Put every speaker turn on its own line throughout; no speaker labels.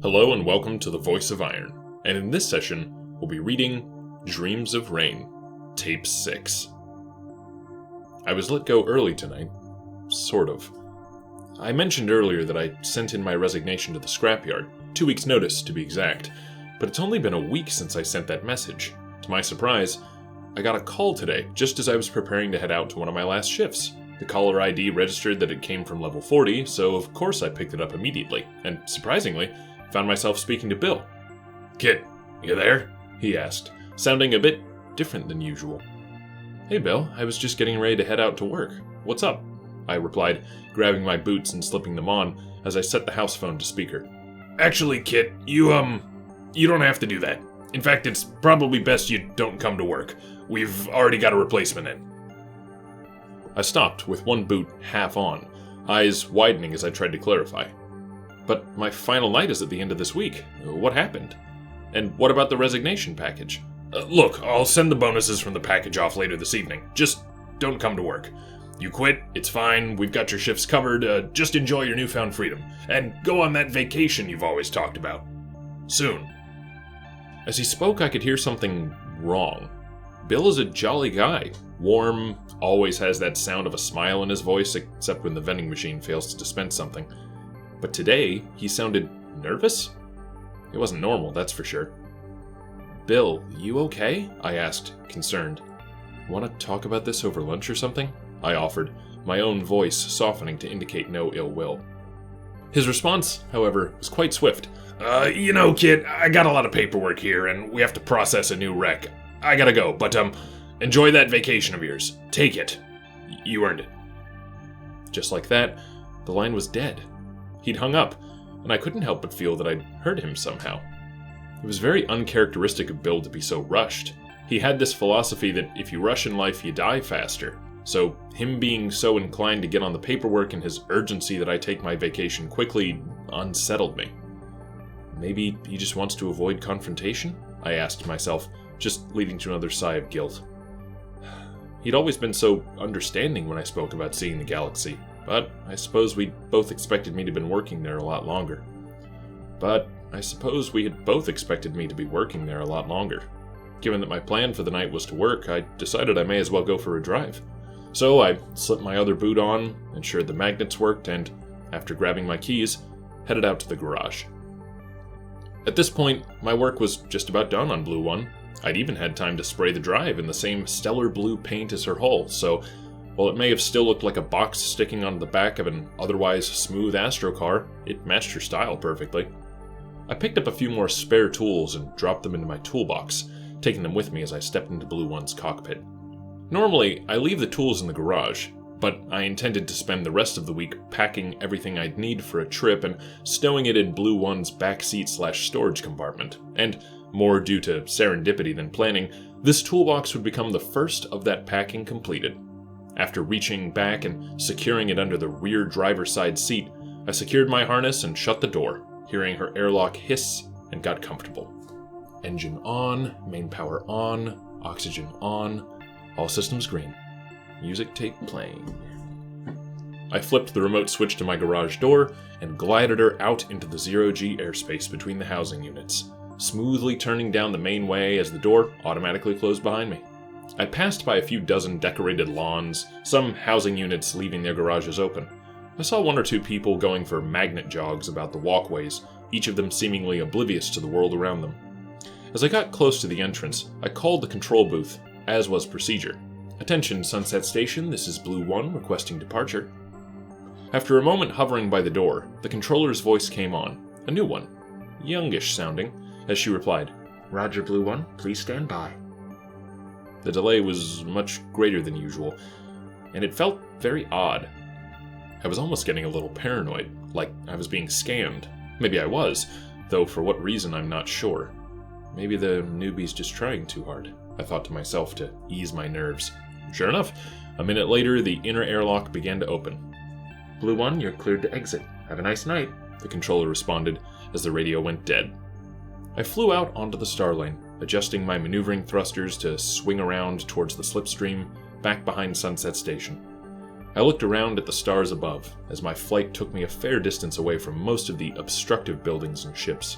Hello and welcome to The Voice of Iron, and in this session, we'll be reading Dreams of Rain, Tape 6. I was let go early tonight. Sort of. I mentioned earlier that I sent in my resignation to the scrapyard, 2 weeks' notice to be exact, but it's only been a week since I sent that message. To my surprise, I got a call today, just as I was preparing to head out to one of my last shifts. The caller ID registered that it came from level 40, so of course I picked it up immediately, and surprisingly, found myself speaking to Bill. "Kitt, you there?" he asked, sounding a bit different than usual. "Hey Bill, I was just getting ready to head out to work. What's up?" I replied, grabbing my boots and slipping them on as I set the house phone to speaker. "Actually, Kitt, you don't have to do that. In fact, it's probably best you don't come to work. We've already got a replacement in." I stopped with one boot half on, eyes widening as I tried to clarify. "But my final night is at the end of this week. What happened? And what about the resignation package?" Look, I'll send the bonuses from the package off later this evening. Just don't come to work. You quit, it's fine, we've got your shifts covered, just enjoy your newfound freedom. And go on that vacation you've always talked about. Soon." As he spoke, I could hear something wrong. Bill is a jolly guy. Warm, always has that sound of a smile in his voice, except when the vending machine fails to dispense something. But today, he sounded nervous? It wasn't normal, that's for sure. "Bill, you okay?" I asked, concerned. "Want to talk about this over lunch or something?" I offered, my own voice softening to indicate no ill will. His response, however, was quite swift. Kid, I got a lot of paperwork here, and we have to process a new rec. I gotta go, but, enjoy that vacation of yours. Take it. You earned it." Just like that, the line was dead. He'd hung up, and I couldn't help but feel that I'd hurt him somehow. It was very uncharacteristic of Bill to be so rushed. He had this philosophy that if you rush in life, you die faster. So him being so inclined to get on the paperwork and his urgency that I take my vacation quickly unsettled me. Maybe he just wants to avoid confrontation? I asked myself, just leading to another sigh of guilt. He'd always been so understanding when I spoke about seeing the galaxy, but I suppose we both expected me to have been working there a lot longer. Given that my plan for the night was to work, I decided I may as well go for a drive. So I slipped my other boot on, ensured the magnets worked, and, after grabbing my keys, headed out to the garage. At this point, my work was just about done on Blue One. I'd even had time to spray the drive in the same stellar blue paint as her hull, so while it may have still looked like a box sticking onto the back of an otherwise smooth Astro car, it matched her style perfectly. I picked up a few more spare tools and dropped them into my toolbox, taking them with me as I stepped into Blue One's cockpit. Normally, I leave the tools in the garage, but I intended to spend the rest of the week packing everything I'd need for a trip and stowing it in Blue One's backseat/storage compartment. And, more due to serendipity than planning, this toolbox would become the first of that packing completed. After reaching back and securing it under the rear driver's side seat, I secured my harness and shut the door, hearing her airlock hiss, and got comfortable. Engine on, main power on, oxygen on, all systems green. Music tape playing. I flipped the remote switch to my garage door and glided her out into the zero-G airspace between the housing units, smoothly turning down the main way as the door automatically closed behind me. I passed by a few dozen decorated lawns, some housing units leaving their garages open. I saw one or two people going for magnet jogs about the walkways, each of them seemingly oblivious to the world around them. As I got close to the entrance, I called the control booth, as was procedure. "Attention, Sunset Station, this is Blue One requesting departure." After a moment hovering by the door, the controller's voice came on, a new one, youngish sounding, as she replied, "Roger, Blue One, please stand by." The delay was much greater than usual, and it felt very odd. I was almost getting a little paranoid, like I was being scanned. Maybe I was, though for what reason I'm not sure. Maybe the newbie's just trying too hard, I thought to myself to ease my nerves. Sure enough, a minute later the inner airlock began to open. "Blue One, you're cleared to exit. Have a nice night," the controller responded as the radio went dead. I flew out onto the star lane, adjusting my maneuvering thrusters to swing around towards the slipstream, back behind Sunset Station. I looked around at the stars above, as my flight took me a fair distance away from most of the obstructive buildings and ships.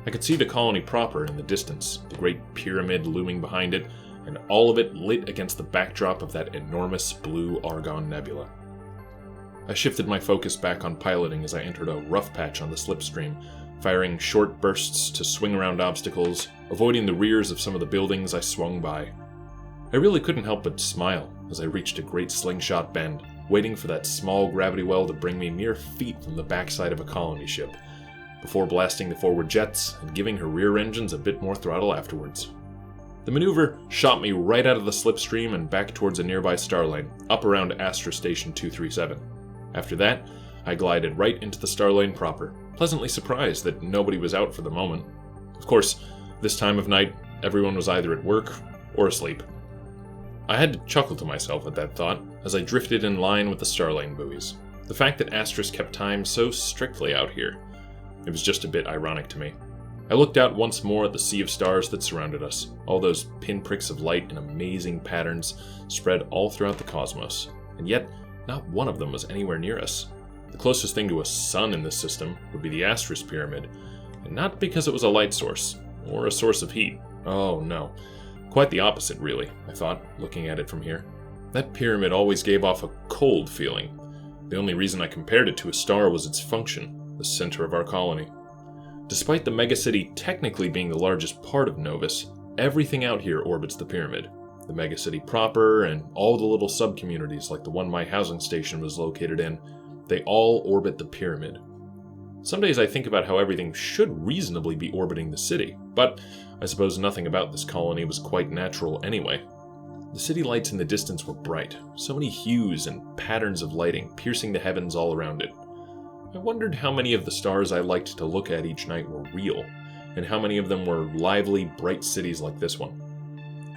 I could see the colony proper in the distance, the great pyramid looming behind it, and all of it lit against the backdrop of that enormous blue Argon nebula. I shifted my focus back on piloting as I entered a rough patch on the slipstream, firing short bursts to swing around obstacles, avoiding the rears of some of the buildings I swung by. I really couldn't help but smile as I reached a great slingshot bend, waiting for that small gravity well to bring me mere feet from the backside of a colony ship, before blasting the forward jets and giving her rear engines a bit more throttle afterwards. The maneuver shot me right out of the slipstream and back towards a nearby star lane, up around Astra Station 237. After that, I glided right into the star lane proper, pleasantly surprised that nobody was out for the moment. Of course, this time of night, everyone was either at work or asleep. I had to chuckle to myself at that thought as I drifted in line with the star lane buoys. The fact that Astris kept time so strictly out here, it was just a bit ironic to me. I looked out once more at the sea of stars that surrounded us, all those pinpricks of light in amazing patterns spread all throughout the cosmos, and yet not one of them was anywhere near us. The closest thing to a sun in this system would be the Astris Pyramid, and not because it was a light source, or a source of heat. Oh no. Quite the opposite, really, I thought, looking at it from here. That pyramid always gave off a cold feeling. The only reason I compared it to a star was its function, the center of our colony. Despite the megacity technically being the largest part of Novus, everything out here orbits the pyramid. The megacity proper, and all the little sub-communities like the one my housing station was located in, they all orbit the pyramid. Some days I think about how everything should reasonably be orbiting the city, but I suppose nothing about this colony was quite natural anyway. The city lights in the distance were bright, so many hues and patterns of lighting piercing the heavens all around it. I wondered how many of the stars I liked to look at each night were real, and how many of them were lively, bright cities like this one.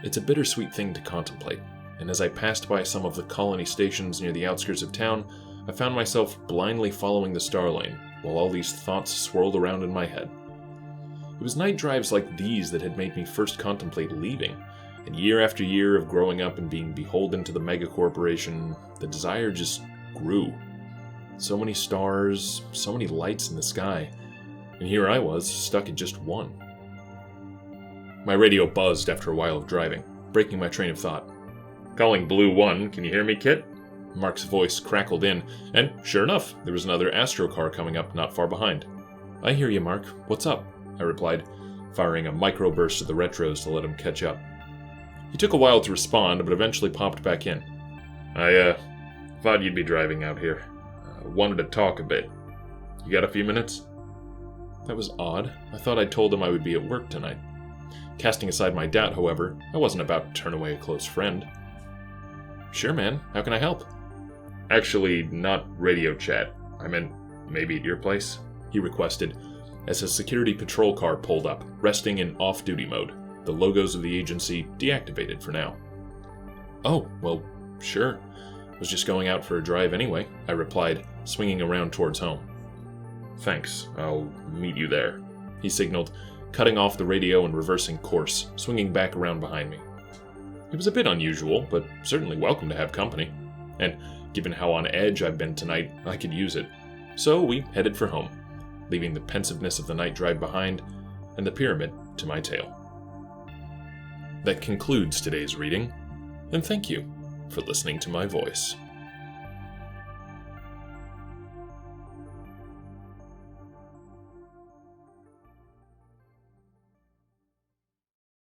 It's a bittersweet thing to contemplate, and as I passed by some of the colony stations near the outskirts of town, I found myself blindly following the star lane, while all these thoughts swirled around in my head. It was night drives like these that had made me first contemplate leaving, and year after year of growing up and being beholden to the megacorporation, the desire just grew. So many stars, so many lights in the sky, and here I was, stuck at just one. My radio buzzed after a while of driving, breaking my train of thought. "Calling Blue 1, can you hear me, Kitt?" Mark's voice crackled in, and sure enough, there was another Astro car coming up not far behind. "I hear you, Mark. What's up?" I replied, firing a microburst of the retros to let him catch up. He took a while to respond, but eventually popped back in. I thought you'd be driving out here. Wanted to talk a bit. You got a few minutes?" That was odd. I thought I'd told him I would be at work tonight. Casting aside my doubt, however, I wasn't about to turn away a close friend. "Sure, man. How can I help?" "Actually, not radio chat. I meant maybe at your place," he requested, as his security patrol car pulled up, resting in off-duty mode, the logos of the agency deactivated for now. "Oh, well, sure. Was just going out for a drive anyway," I replied, swinging around towards home. "Thanks. I'll meet you there," he signaled, cutting off the radio and reversing course, swinging back around behind me. It was a bit unusual, but certainly welcome to have company. And given how on edge I've been tonight, I could use it. So we headed for home, leaving the pensiveness of the night drive behind and the pyramid to my tail. That concludes today's reading, and thank you for listening to my voice.